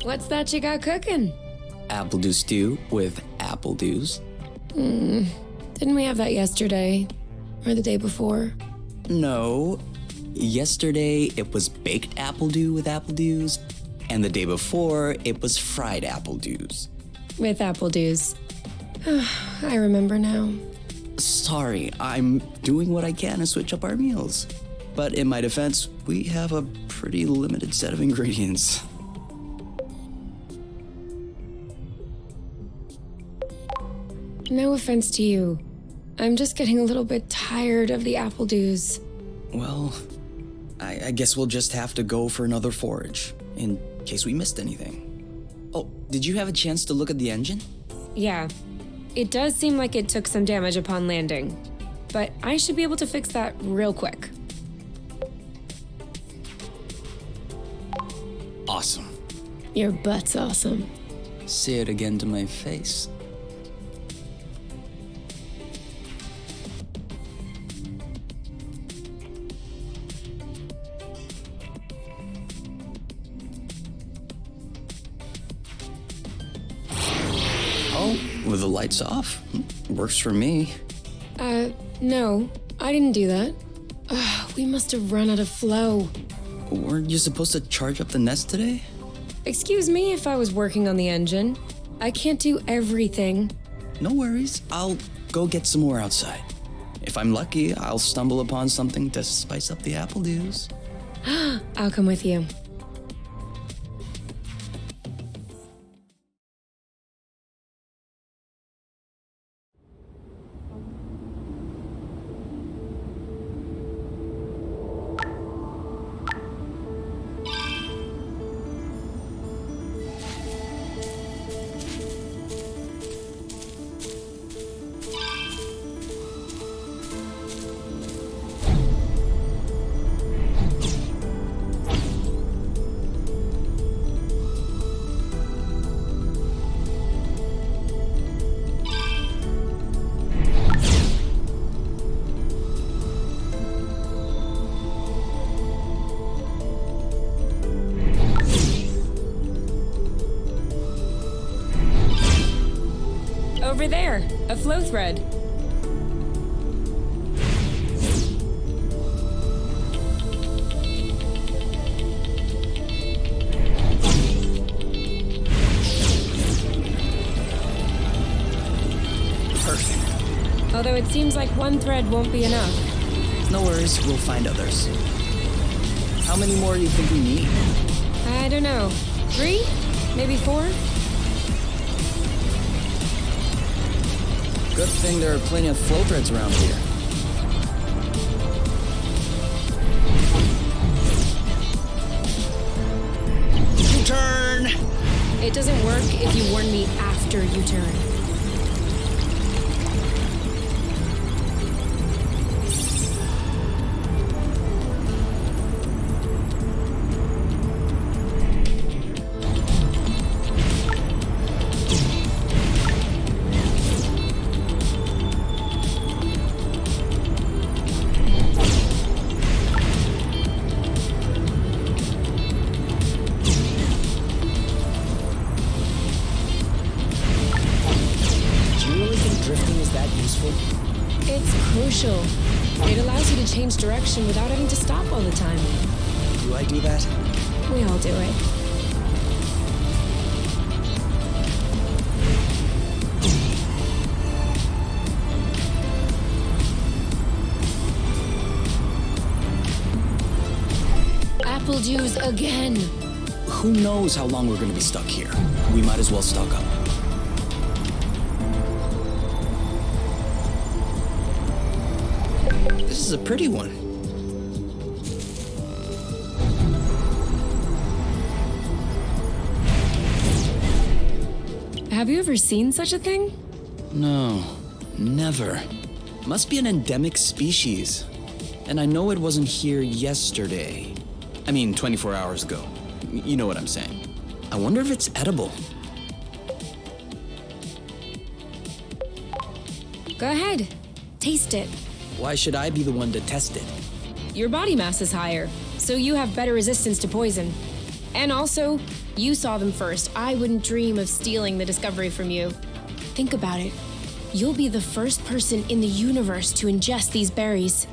What's that you got cooking? Apple dew stew with apple dews. Didn't we have that yesterday? Or the day before? No. Yesterday, it was baked apple dew with apple dews. And the day before, it was fried apple dews. With apple dews. I remember now. Sorry, I'm doing what I can to switch up our meals. But in my defense, we have a pretty limited set of ingredients. No offense to you. I'm just getting a little bit tired of the apple dews. Well, I guess we'll just have to go for another forage, in case we missed anything. Oh, did you have a chance to look at the engine? Yeah. It does seem like it took some damage upon landing, but I should be able to fix that real quick. Awesome. Your butt's awesome. Say it again to my face. Oh, with the lights off? Works for me. No, I didn't do that. We must have run out of flow. Weren't you supposed to charge up the nest today? Excuse me if I was working on the engine. I can't do everything. No worries. I'll go get some more outside. If I'm lucky, I'll stumble upon something to spice up the apple dews. I'll come with you. Over there, a flow thread. Perfect. Although it seems like one thread won't be enough. No worries, we'll find others. How many more do you think we need? I don't know. 3? Maybe 4? Good thing there are plenty of flow threads around here. U-turn! It doesn't work if you warn me after you turn. It's crucial. It allows you to change direction without having to stop all the time. Do I do that? We all do it. Apple dews again. Who knows how long we're gonna be stuck here? We might as well stock up. This is a pretty one. Have you ever seen such a thing? No, never. Must be an endemic species. And I know it wasn't here yesterday. I mean, 24 hours ago. You know what I'm saying. I wonder if it's edible. Go ahead. Taste it. Why should I be the one to test it? Your body mass is higher, so you have better resistance to poison. And also, You saw them first. I wouldn't dream of stealing the discovery from you. Think about it. You'll be the first person in the universe to ingest these berries.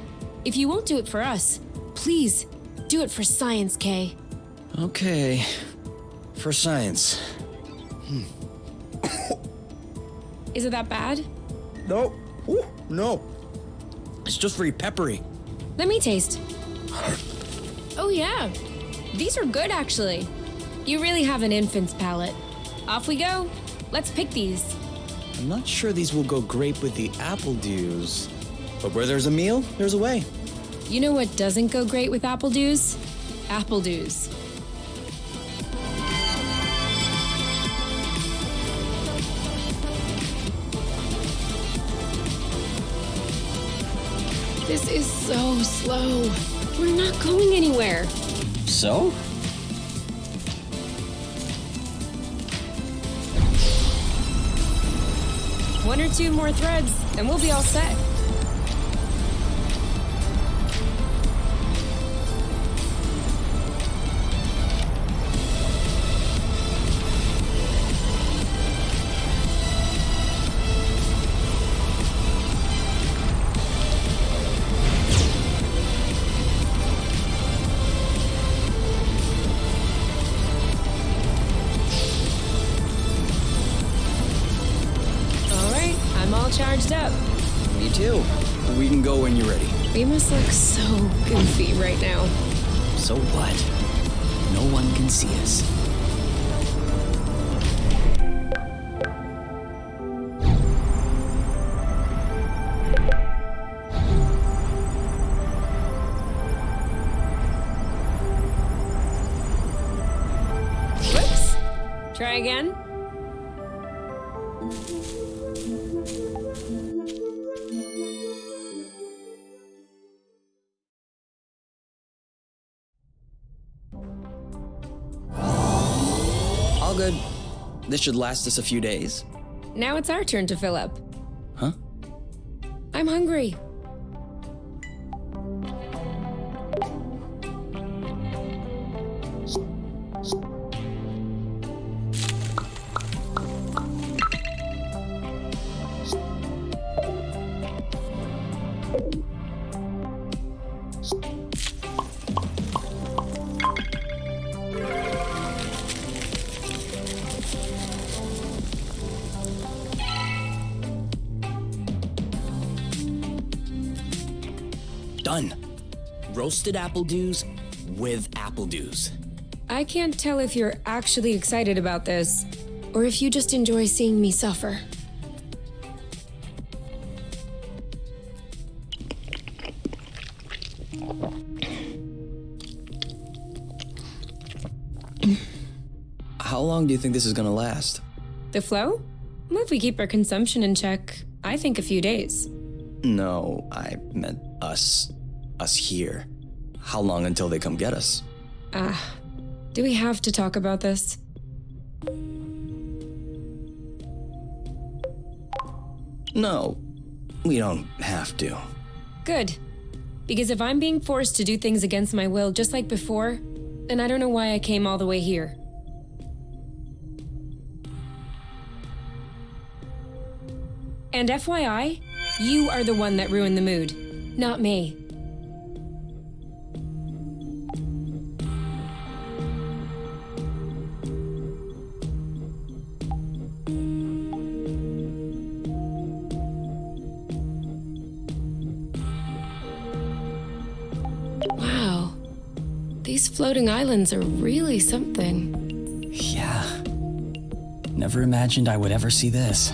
If you won't do it for us, please do it for science, Kay. Okay. For science. Is it that bad? No. Ooh, no. It's just very peppery. Let me taste. Oh yeah, these are good actually. You really have an infant's palate. Off we go. Let's pick these. I'm not sure these will go great with the apple dews. But where there's a meal, there's a way. You know what doesn't go great with apple dews? Apple dews. This is so slow. We're not going anywhere. So? One or two more threads, and we'll be all set. Charged up. Me too. We can go when you're ready. We must look so goofy right now. So what? No one can see us. Whoops. Try again. All good. This should last us a few days. Now it's our turn to fill up. Huh? I'm hungry. Done. Roasted apple dews with apple dews. I can't tell if you're actually excited about this, or if you just enjoy seeing me suffer. How long do you think this is gonna last? The flow? Well, if we keep our consumption in check, I think a few days. No, I meant us. Us here. How long until they come get us? Do we have to talk about this? No, we don't have to. Good. Because if I'm being forced to do things against my will just like before, then I don't know why I came all the way here. And FYI, you are the one that ruined the mood, not me. Wow, these floating islands are really something. Yeah. Never imagined I would ever see this.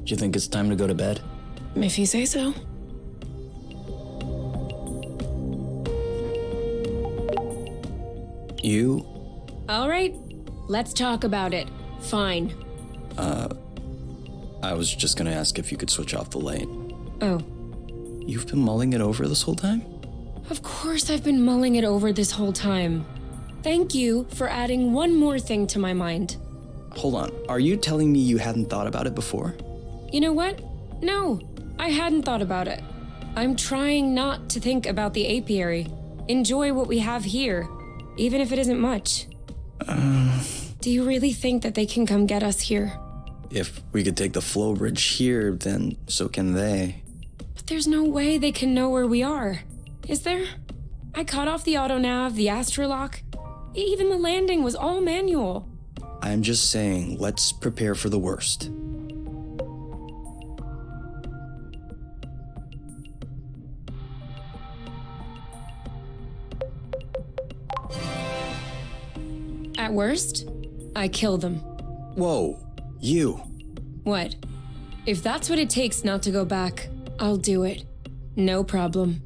Do you think it's time to go to bed? If you say so. You? All right, let's talk about it. Fine. I was just gonna ask if you could switch off the light. Oh, You've been mulling it over this whole time? Of course I've been mulling it over this whole time. Thank you for adding one more thing to my mind. Hold on, are you telling me you hadn't thought about it before? You know what? No, I hadn't thought about it. I'm trying not to think about the apiary. Enjoy what we have here, even if it isn't much. Do you really think that they can come get us here? If we could take the flow bridge here, then so can they. But there's no way they can know where we are. Is there? I cut off the autonav, the astrolock. Even the landing was all manual. I'm just saying, let's prepare for the worst. At worst, I kill them. Whoa, you. What? If that's what it takes not to go back, I'll do it. No problem.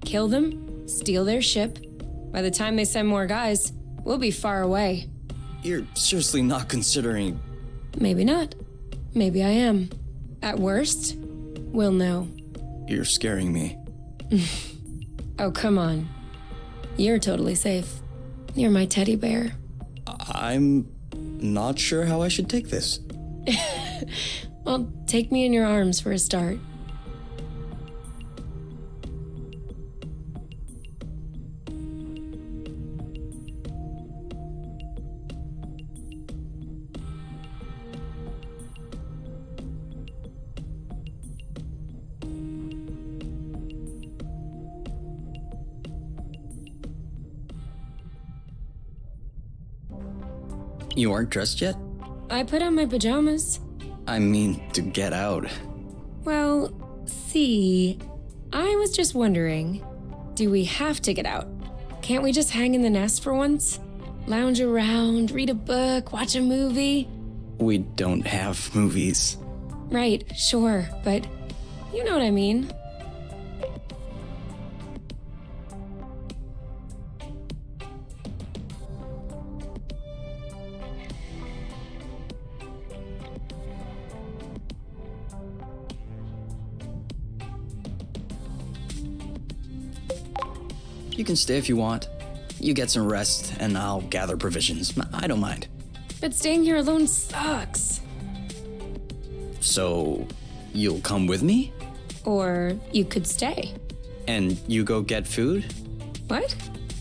Kill them, steal their ship. By the time they send more guys, we'll be far away. You're seriously not considering... Maybe not. Maybe I am. At worst, we'll know. You're scaring me. Oh, come on. You're totally safe. You're my teddy bear. I'm not sure how I should take this. Well, take me in your arms for a start. You aren't dressed yet? I put on my pajamas. I mean, to get out. Well, see, I was just wondering, do we have to get out? Can't we just hang in the nest for once? Lounge around, read a book, watch a movie? We don't have movies. Right, sure, but you know what I mean. You can stay if you want. You get some rest, and I'll gather provisions. I don't mind. But staying here alone sucks. So, you'll come with me? Or you could stay. And you go get food? What?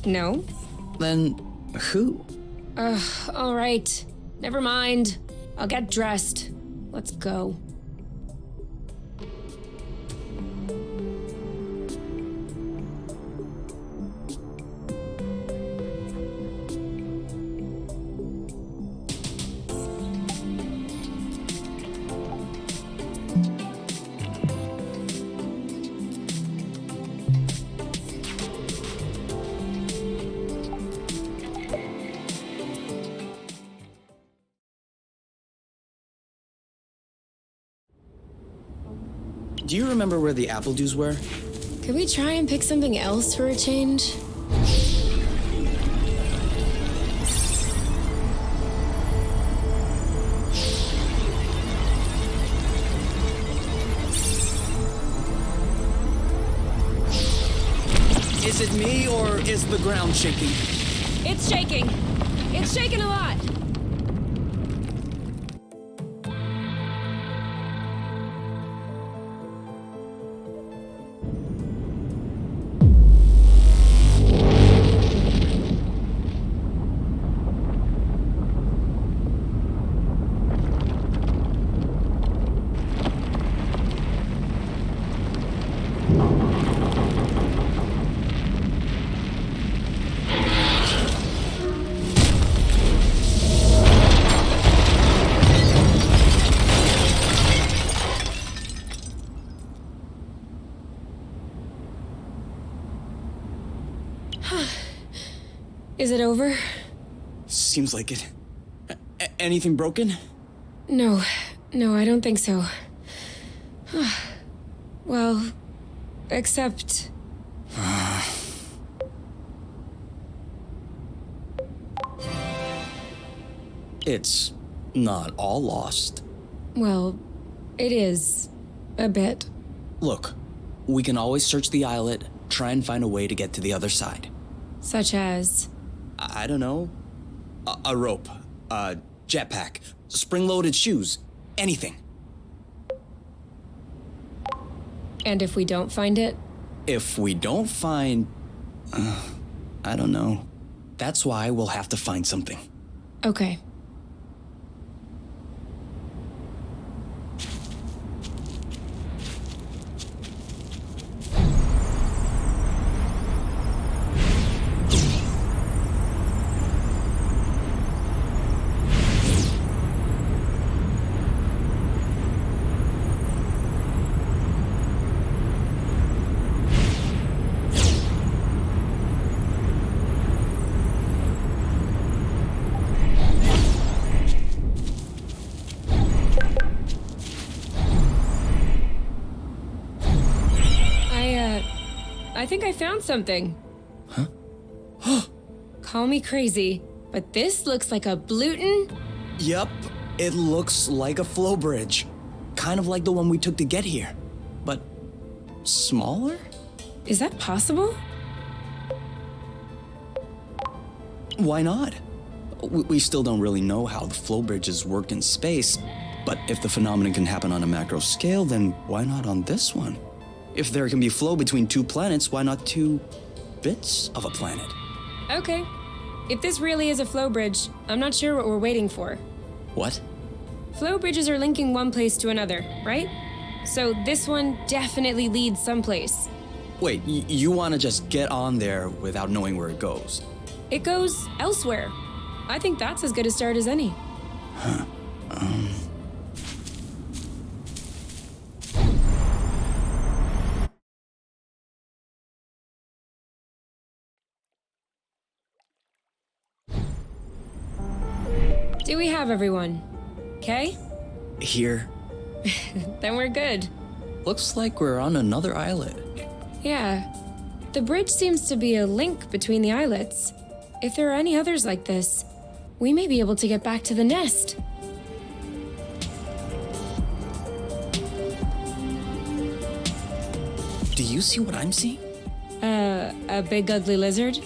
No. Then, who? All right. Never mind. I'll get dressed. Let's go. Do you remember where the apple dews were? Could we try and pick something else for a change? Is it me, or is the ground shaking? It's shaking. It's shaking a lot. Is it over? Seems like it. Anything broken? No, I don't think so. Well, except... It's not all lost. Well, it is. A bit. Look, we can always search the islet, try and find a way to get to the other side. Such as? I don't know. A rope, a jetpack, spring-loaded shoes, anything. And if we don't find it? If we don't find... I don't know. That's why we'll have to find something. Okay. I think I found something. Huh? Call me crazy, but this looks like a Bluton? Yep, it looks like a flow bridge. Kind of like the one we took to get here. But smaller? Is that possible? Why not? We still don't really know how the flow bridges work in space, but if the phenomenon can happen on a macro scale, then why not on this one? If there can be flow between two planets, why not two bits of a planet? Okay. If this really is a flow bridge, I'm not sure what we're waiting for. What? Flow bridges are linking one place to another, right? So this one definitely leads someplace. Wait, you want to just get on there without knowing where it goes? It goes elsewhere. I think that's as good a start as any. Huh. Do we have everyone? Okay? Here. Then we're good. Looks like we're on another islet. Yeah. The bridge seems to be a link between the islets. If there are any others like this, we may be able to get back to the nest. Do you see what I'm seeing? A big ugly lizard?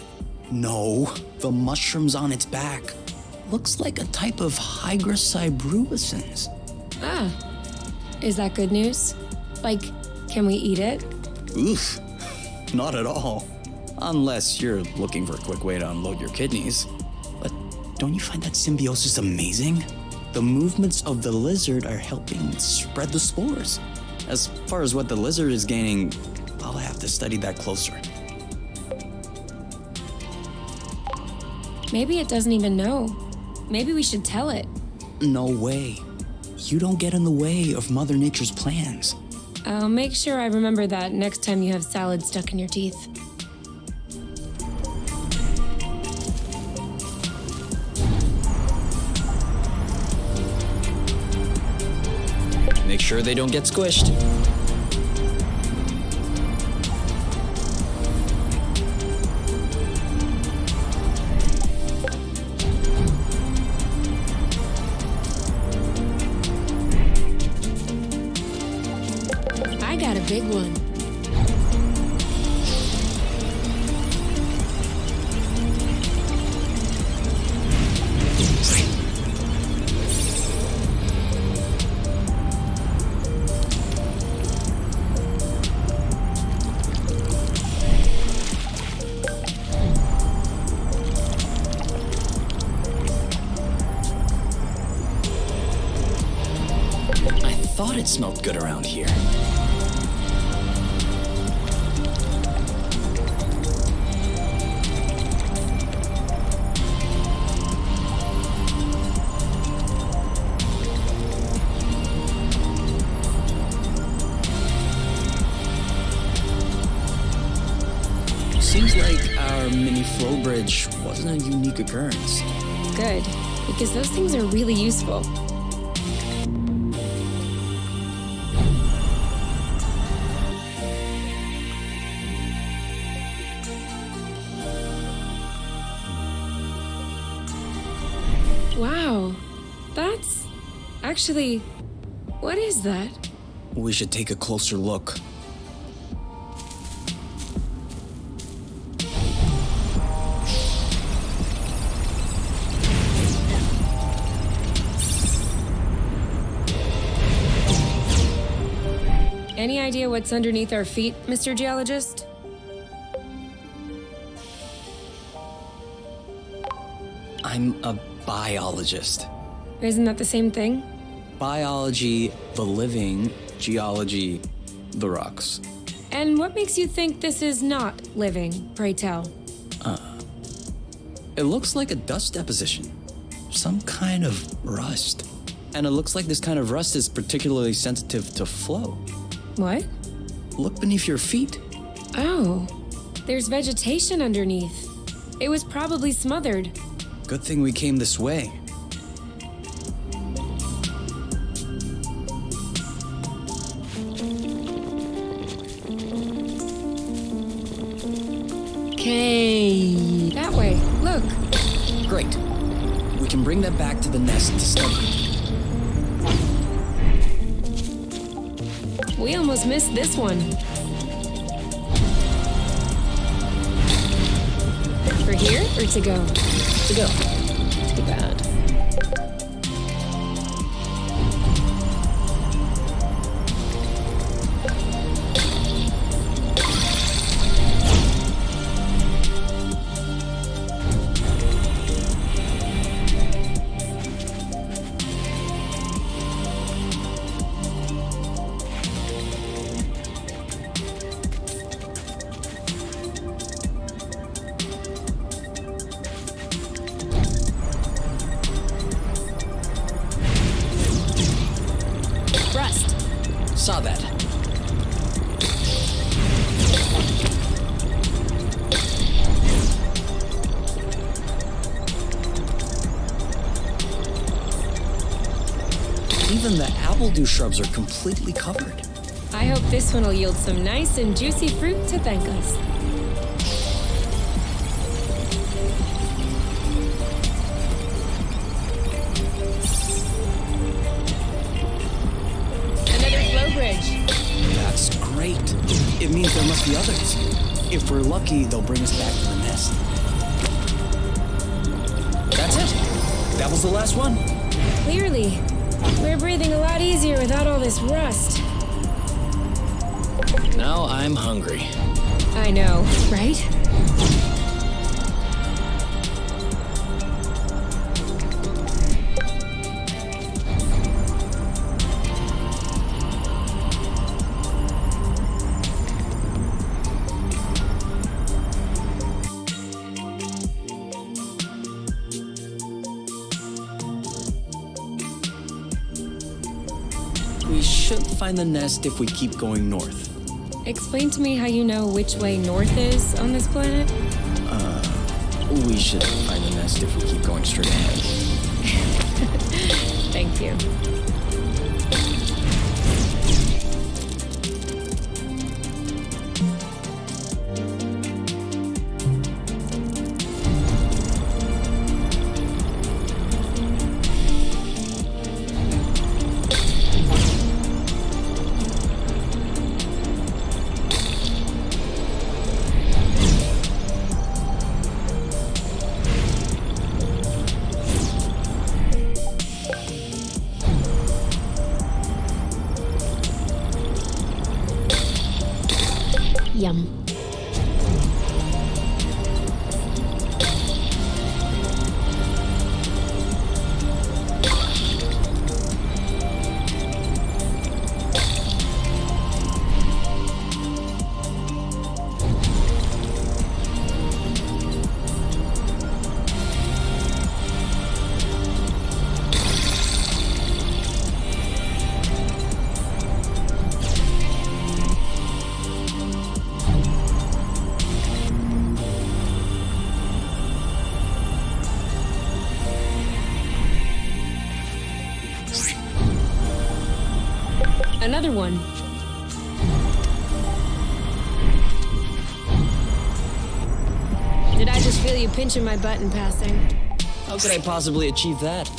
No, the mushrooms on its back. Looks like a type of Hygroscibruicans. Ah. Is that good news? Like, can we eat it? Oof. Not at all. Unless you're looking for a quick way to unload your kidneys. But don't you find that symbiosis amazing? The movements of the lizard are helping spread the spores. As far as what the lizard is gaining, I'll have to study that closer. Maybe it doesn't even know. Maybe we should tell it. No way. You don't get in the way of Mother Nature's plans. I'll make sure I remember that next time you have salad stuck in your teeth. Make sure they don't get squished. I got a big one. I thought it smelled good around here. Seems like our mini flow bridge wasn't a unique occurrence. Good, because those things are really useful. Wow, that's... actually, what is that? We should take a closer look. Any idea what's underneath our feet, Mr. Geologist? I'm a biologist. Isn't that the same thing? Biology, the living, geology, the rocks. And what makes you think this is not living, pray tell? It looks like a dust deposition. Some kind of rust. And it looks like this kind of rust is particularly sensitive to flow. What? Look beneath your feet. Oh, there's vegetation underneath. It was probably smothered. Good thing we came this way. Okay, that way. Look. Great. We can bring that back to the nest to study. We almost missed this one. For here or to go? To go. Too bad. Saw that. Even the appledew shrubs are completely covered. I hope this one will yield some nice and juicy fruit to thank us. That's great. It means there must be others. If we're lucky, they'll bring us back to the nest. That's it. That was the last one. Clearly. We're breathing a lot easier without all this rust. Now I'm hungry. I know, right? We should find the nest if we keep going north. Explain to me how you know which way north is on this planet? We should find the nest if we keep going straight ahead. Thank you. Yum. Another one. Did I just feel you pinching my butt in passing? How could I possibly achieve that?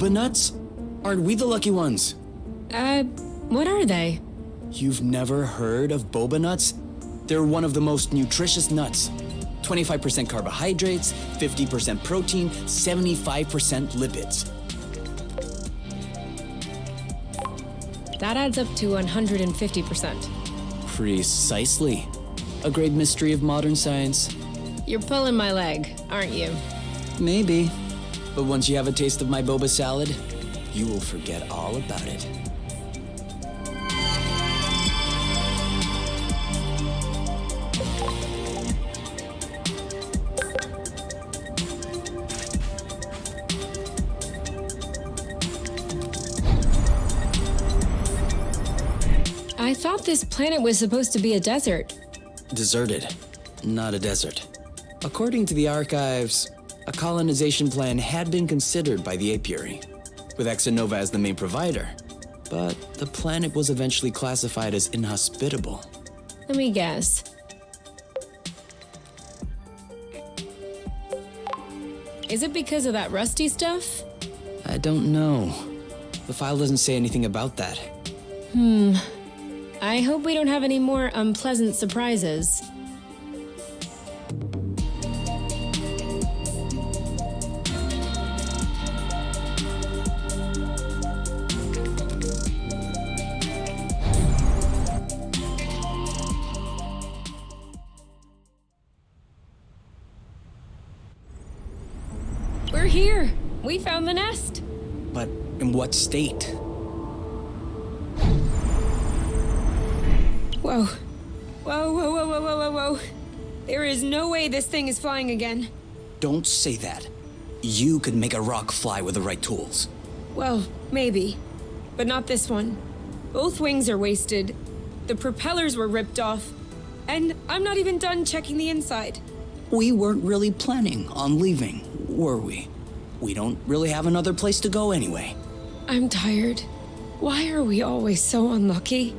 Boba nuts? Aren't we the lucky ones? What are they? You've never heard of boba nuts? They're one of the most nutritious nuts. 25% carbohydrates, 50% protein, 75% lipids. That adds up to 150%. Precisely. A great mystery of modern science. You're pulling my leg, aren't you? Maybe. But once you have a taste of my boba salad, you will forget all about it. I thought this planet was supposed to be a desert. Deserted, not a desert. According to the archives, a colonization plan had been considered by the apiary, with Exanova as the main provider. But the planet was eventually classified as inhospitable. Let me guess. Is it because of that rusty stuff? I don't know. The file doesn't say anything about that. I hope we don't have any more unpleasant surprises. We're here! We found the nest! But in what state? Whoa. Whoa, whoa, whoa, whoa, whoa, whoa, whoa. There is no way this thing is flying again. Don't say that. You could make a rock fly with the right tools. Well, maybe. But not this one. Both wings are wasted. The propellers were ripped off. And I'm not even done checking the inside. We weren't really planning on leaving, were we? We don't really have another place to go anyway. I'm tired. Why are we always so unlucky?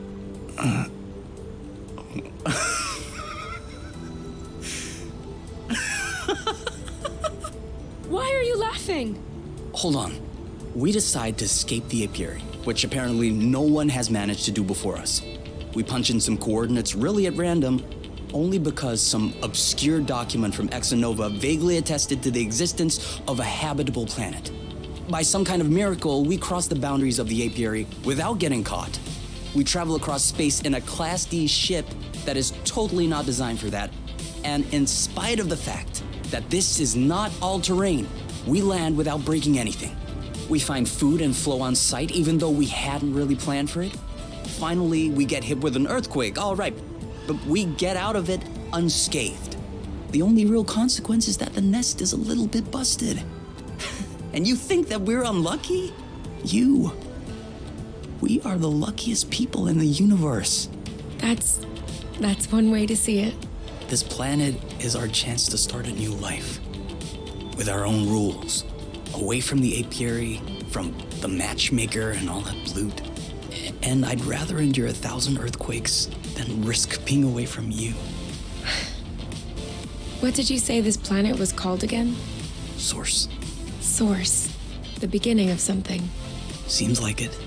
Why are you laughing? Hold on. We decide to escape the apiary, which apparently no one has managed to do before us. We punch in some coordinates really at random, only because some obscure document from Exanova vaguely attested to the existence of a habitable planet. By some kind of miracle, we cross the boundaries of the apiary without getting caught. We travel across space in a Class D ship that is totally not designed for that. And in spite of the fact that this is not all-terrain, we land without breaking anything. We find food and flow on site even though we hadn't really planned for it. Finally, we get hit with an earthquake, all right, but we get out of it unscathed. The only real consequence is that the nest is a little bit busted. And you think that we're unlucky? We are the luckiest people in the universe. That's one way to see it. This planet is our chance to start a new life. With our own rules. Away from the apiary, from the matchmaker and all that loot. And I'd rather endure 1,000 earthquakes than risk being away from you. What did you say this planet was called again? Source. Source. The beginning of something. Seems like it.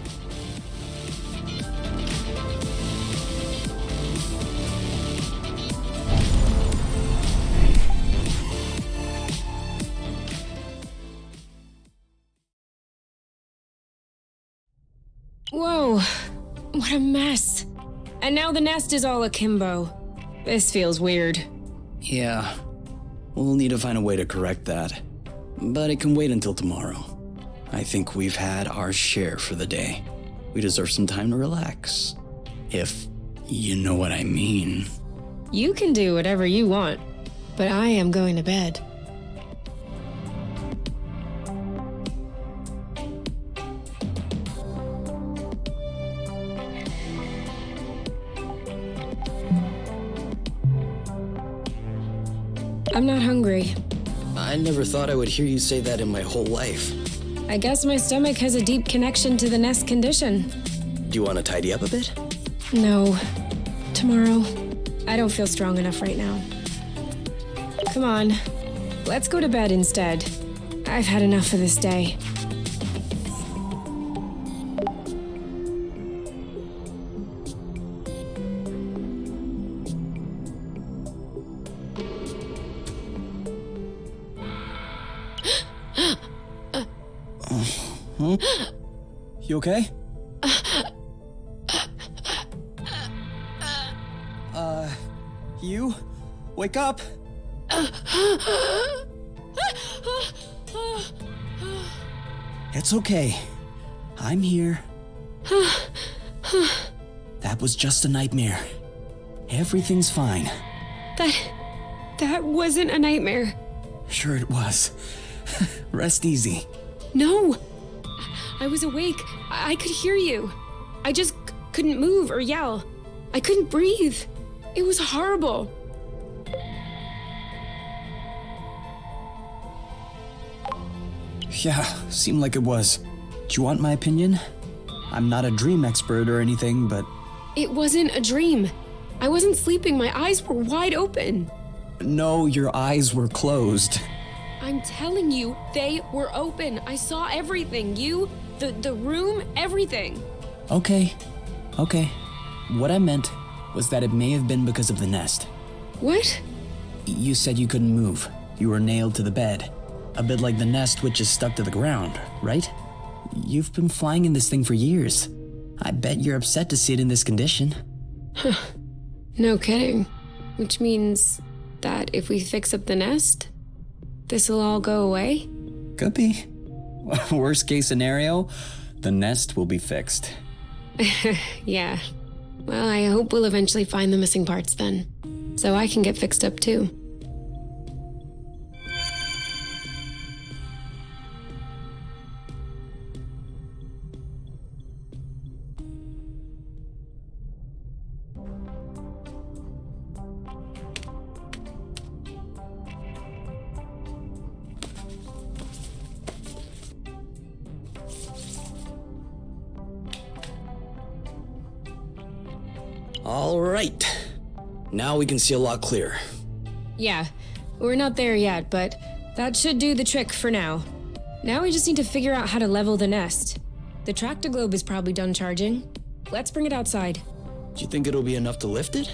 Whoa, what a mess. And now the nest is all akimbo. This feels weird. Yeah, we'll need to find a way to correct that. But it can wait until tomorrow. I think we've had our share for the day. We deserve some time to relax. If you know what I mean. You can do whatever you want, but I am going to bed. I'm not hungry. I never thought I would hear you say that in my whole life. I guess my stomach has a deep connection to the nest condition. Do you want to tidy up a bit? No. Tomorrow. I don't feel strong enough right now. Come on. Let's go to bed instead. I've had enough for this day. You okay? You? Wake up! It's okay. I'm here. That was just a nightmare. Everything's fine. That wasn't a nightmare. Sure it was. Rest easy. No! I was awake. I could hear you. I just couldn't move or yell. I couldn't breathe. It was horrible. Yeah, seemed like it was. Do you want my opinion? I'm not a dream expert or anything, but... It wasn't a dream. I wasn't sleeping. My eyes were wide open. No, your eyes were closed. I'm telling you, they were open. I saw everything. You, the room, everything. Okay. What I meant was that it may have been because of the nest. What? You said you couldn't move. You were nailed to the bed. A bit like the nest which is stuck to the ground, right? You've been flying in this thing for years. I bet you're upset to see it in this condition. No kidding. Which means that if we fix up the nest, this'll all go away? Could be. Worst case scenario, the nest will be fixed. Yeah. Well, I hope we'll eventually find the missing parts then, so I can get fixed up too. All right. Now we can see a lot clearer. Yeah, we're not there yet, but that should do the trick for now. Now we just need to figure out how to level the nest. The tractor globe is probably done charging. Let's bring it outside. Do you think it'll be enough to lift it?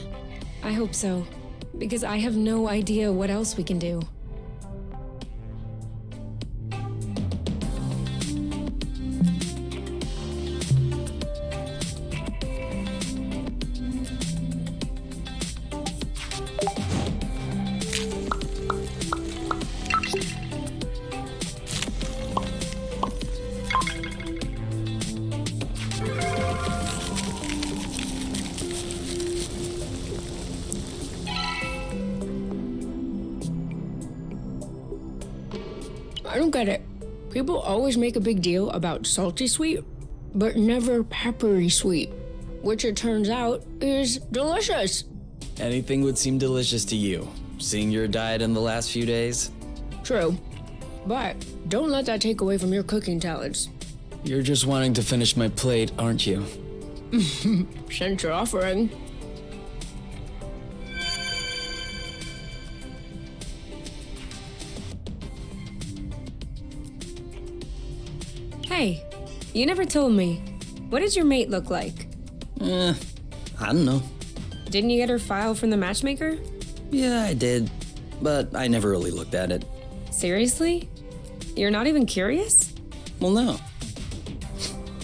I hope so, because I have no idea what else we can do. I don't get it. People always make a big deal about salty sweet, but never peppery sweet, which it turns out is delicious. Anything would seem delicious to you, seeing your diet in the last few days. True, but don't let that take away from your cooking talents. You're just wanting to finish my plate, aren't you? Since you're offering. Hey, you never told me. What does your mate look like? I don't know. Didn't you get her file from the matchmaker? Yeah, I did, but I never really looked at it. Seriously? You're not even curious? Well, no.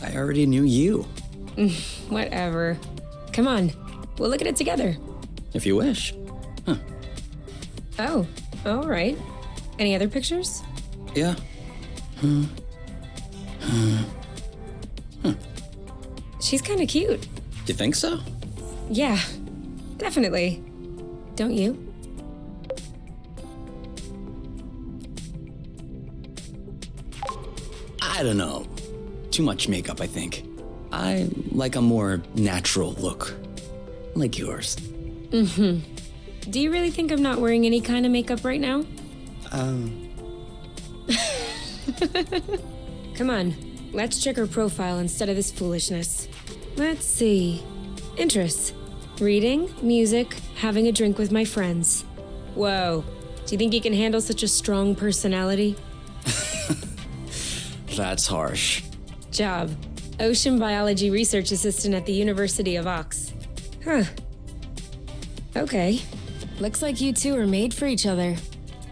I already knew you. Whatever. Come on, we'll look at it together. If you wish. Oh, all right. Any other pictures? Yeah. She's kind of cute. You think so? Yeah, definitely. Don't you? I don't know. Too much makeup, I think. I like a more natural look. Like yours. Do you really think I'm not wearing any kind of makeup right now? Come on, let's check her profile instead of this foolishness. Let's see. Interests. Reading, music, having a drink with my friends. Whoa. Do you think you can handle such a strong personality? That's harsh. Job. Ocean biology research assistant at the University of Ox. Huh. Okay. Looks like you two are made for each other.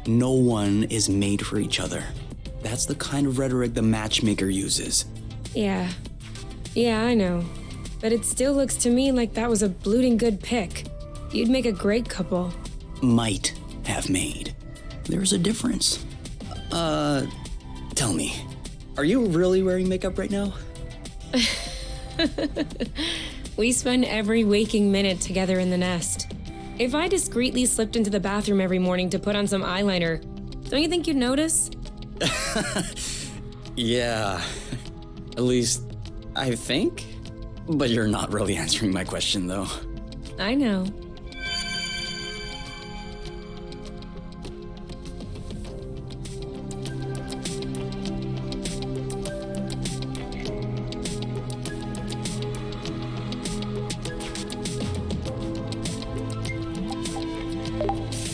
No one is made for each other. That's the kind of rhetoric the matchmaker uses. Yeah. Yeah, I know. But it still looks to me like that was a blooting good pick. You'd make a great couple. Might have made. There's a difference. Tell me, are you really wearing makeup right now? We spend every waking minute together in the nest. If I discreetly slipped into the bathroom every morning to put on some eyeliner, don't you think you'd notice? Yeah, at least I think. But you're not really answering my question, though. I know.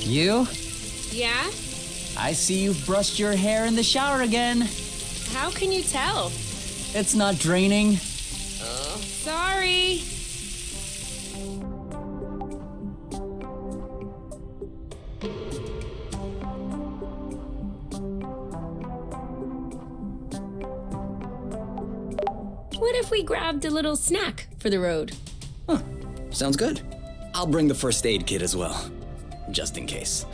You? Yeah? I see you've brushed your hair in the shower again. How can you tell? It's not draining. Sorry. What if we grabbed a little snack for the road? Huh, sounds good. I'll bring the first aid kit as well, just in case.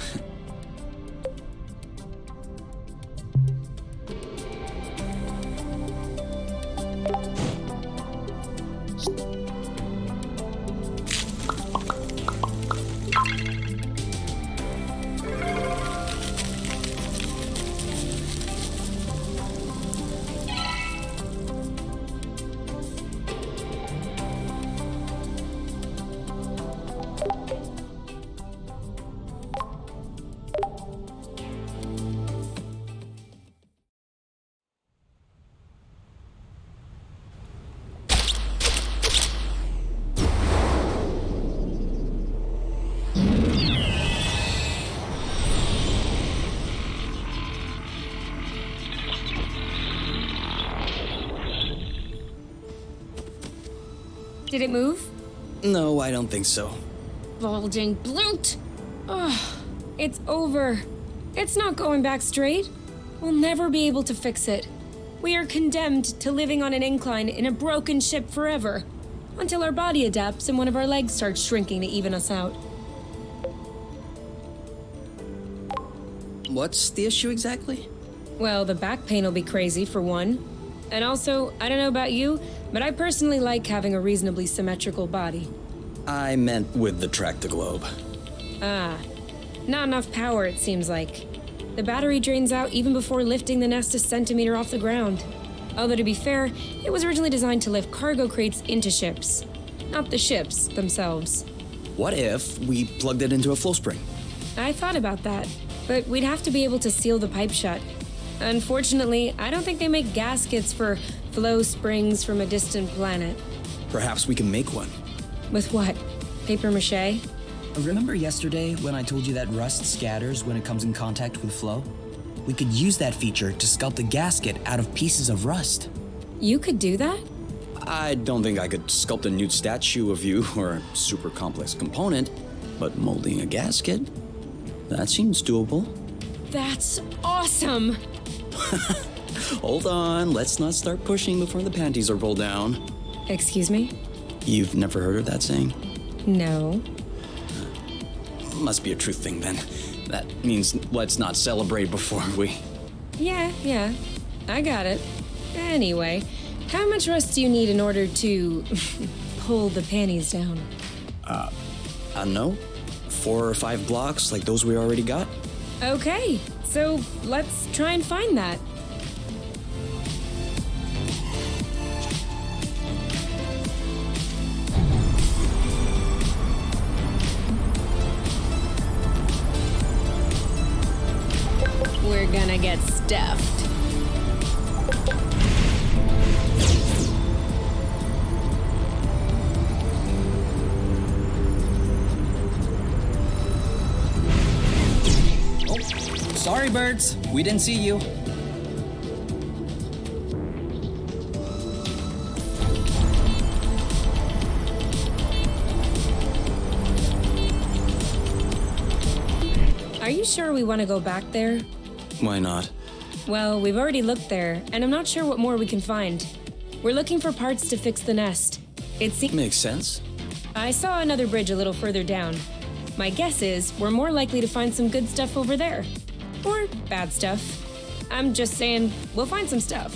Did it move? No, I don't think so. Bulging bloot! Ugh, it's over. It's not going back straight. We'll never be able to fix it. We are condemned to living on an incline in a broken ship forever, until our body adapts and one of our legs starts shrinking to even us out. What's the issue exactly? Well, the back pain will be crazy, for one. And also, I don't know about you, but I personally like having a reasonably symmetrical body. I meant with the track-to-globe. Ah, not enough power, it seems like. The battery drains out even before lifting the nest a centimeter off the ground. Although to be fair, it was originally designed to lift cargo crates into ships, not the ships themselves. What if we plugged it into a flow spring? I thought about that, but we'd have to be able to seal the pipe shut. Unfortunately, I don't think they make gaskets for flow springs from a distant planet. Perhaps we can make one. With what? Paper mache? Remember yesterday when I told you that rust scatters when it comes in contact with flow? We could use that feature to sculpt a gasket out of pieces of rust. You could do that? I don't think I could sculpt a nude statue of you or a super complex component, but molding a gasket? That seems doable. That's awesome! Hold on, let's not start pushing before the panties are pulled down. Excuse me? You've never heard of that saying? No. Must be a truth thing then. That means let's not celebrate before we... Yeah, I got it. Anyway, how much rust do you need in order to pull the panties down? I don't know. 4 or 5 blocks like those we already got? Okay, so let's try and find that. We're gonna get stuffed. Sorry, birds. We didn't see you. Are you sure we want to go back there? Why not? Well, we've already looked there, and I'm not sure what more we can find. We're looking for parts to fix the nest. It seems... Makes sense. I saw another bridge a little further down. My guess is we're more likely to find some good stuff over there. Or bad stuff. I'm just saying, we'll find some stuff.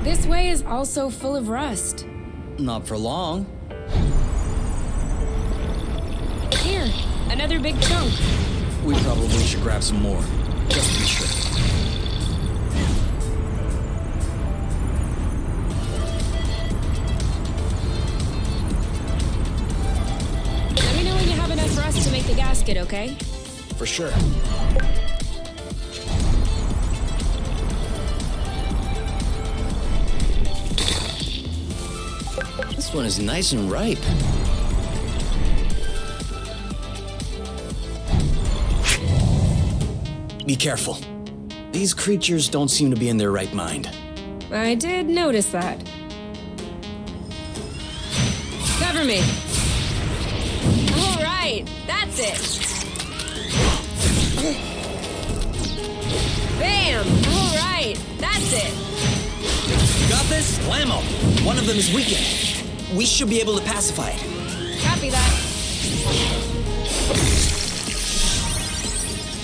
This way is also full of rust. Not for long. Here, another big chunk. We probably should grab some more, just to be sure. Let me know when you have enough rust to make the gasket, okay? For sure. This one is nice and ripe. Be careful. These creatures don't seem to be in their right mind. I did notice that. Cover me. All right, that's it. Bam! All right, that's it. You got this? Blammo! One of them is weakened. We should be able to pacify it. Copy that.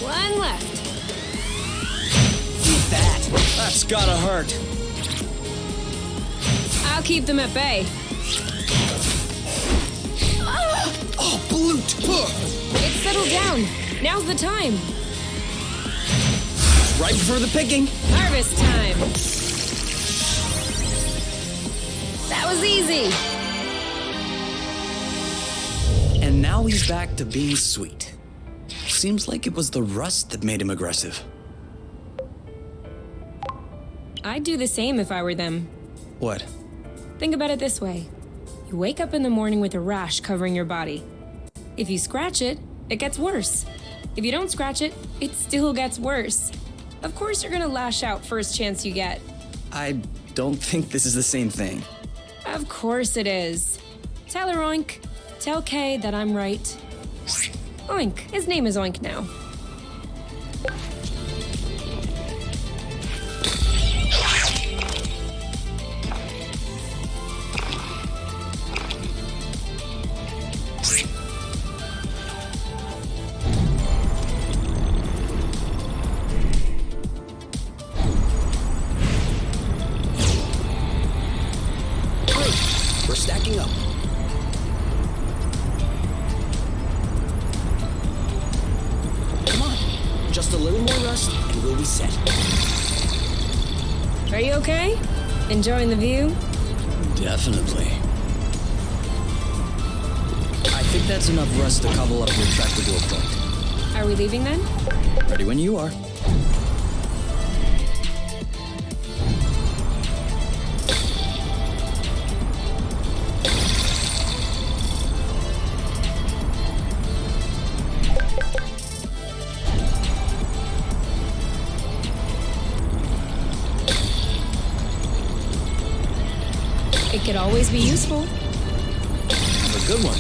One left. Eat that! That's gotta hurt. I'll keep them at bay. Oh, Blute! It's settled down. Now's the time. Right before the picking. Harvest time. That was easy. And now he's back to being sweet. Seems like it was the rust that made him aggressive. I'd do the same if I were them. What? Think about it this way. You wake up in the morning with a rash covering your body. If you scratch it, it gets worse. If you don't scratch it, it still gets worse. Of course you're gonna lash out first chance you get. I don't think this is the same thing. Of course it is. Tell her Oink. Tell Kay that I'm right. Oink. His name is Oink now. We're stacking up. Come on, just a little more rust and we'll be set. Are you okay? Enjoying the view? Definitely. I think that's enough rust to cobble up your tractor to a point. Are we leaving then? Ready when you are. It could always be useful. Have a good one.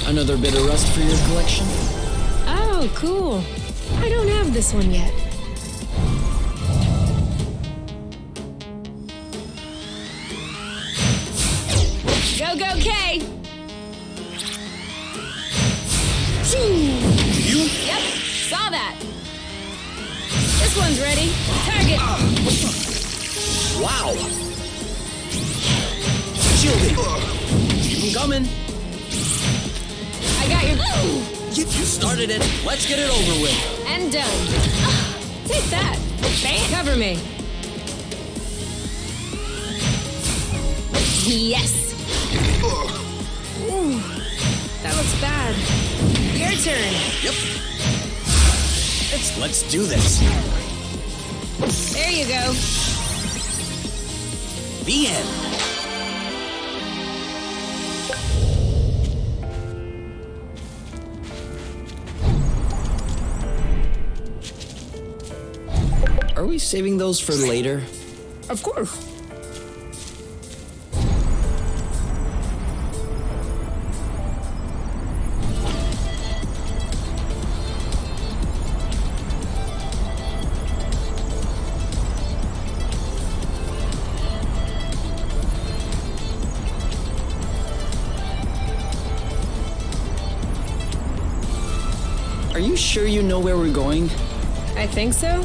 Another bit of rust for your collection? Oh, cool. I don't have this one yet. Go, go, K! You? Yep, saw that. This one's ready. Target. Wow! Shielded! Keep 'em coming! I got your... You started it. Let's get it over with. And done. Take that. Bam. Cover me. Yes. Ooh, that looks bad. Your turn. Yep. Let's do this. There you go. The end. Are we saving those for later? Of course. Are you sure you know where we're going? I think so.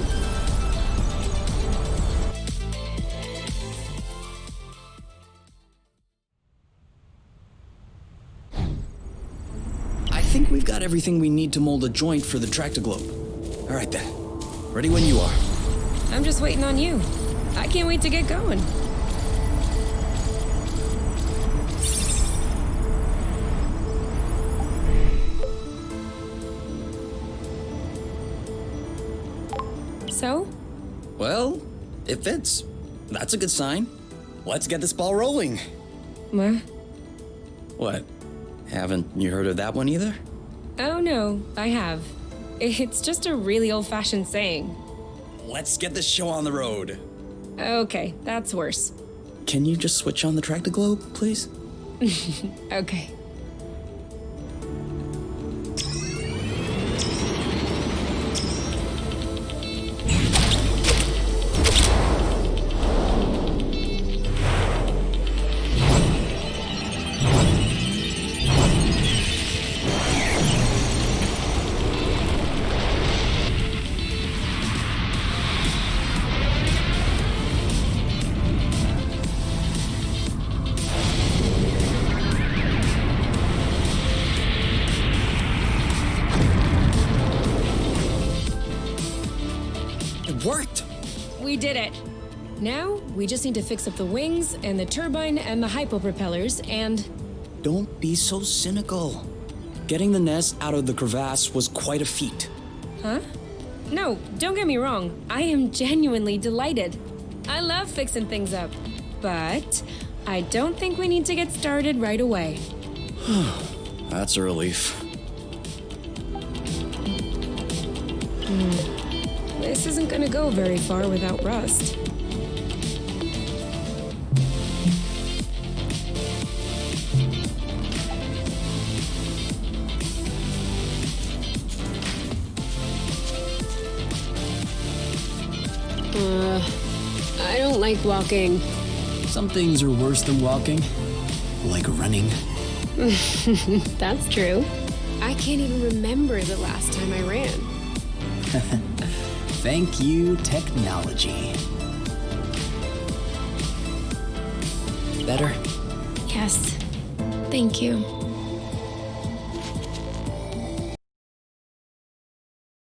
I think we've got everything we need to mold a joint for the tractoglobe. All right then. Ready when you are. I'm just waiting on you. I can't wait to get going. So? Well, it fits. That's a good sign. Let's get this ball rolling. What? What? Haven't you heard of that one either? Oh no, I have. It's just a really old-fashioned saying. Let's get this show on the road. Okay, that's worse. Can you just switch on the tractoglobe, please? Okay. It worked! We did it. Now, we just need to fix up the wings and the turbine and the hypopropellers and... Don't be so cynical. Getting the nest out of the crevasse was quite a feat. Huh? No, don't get me wrong. I am genuinely delighted. I love fixing things up. But I don't think we need to get started right away. That's a relief. This isn't gonna go very far without rust. I don't like walking. Some things are worse than walking, like running. That's true. I can't even remember the last time I ran. Thank you, technology. Better? Yes. Thank you.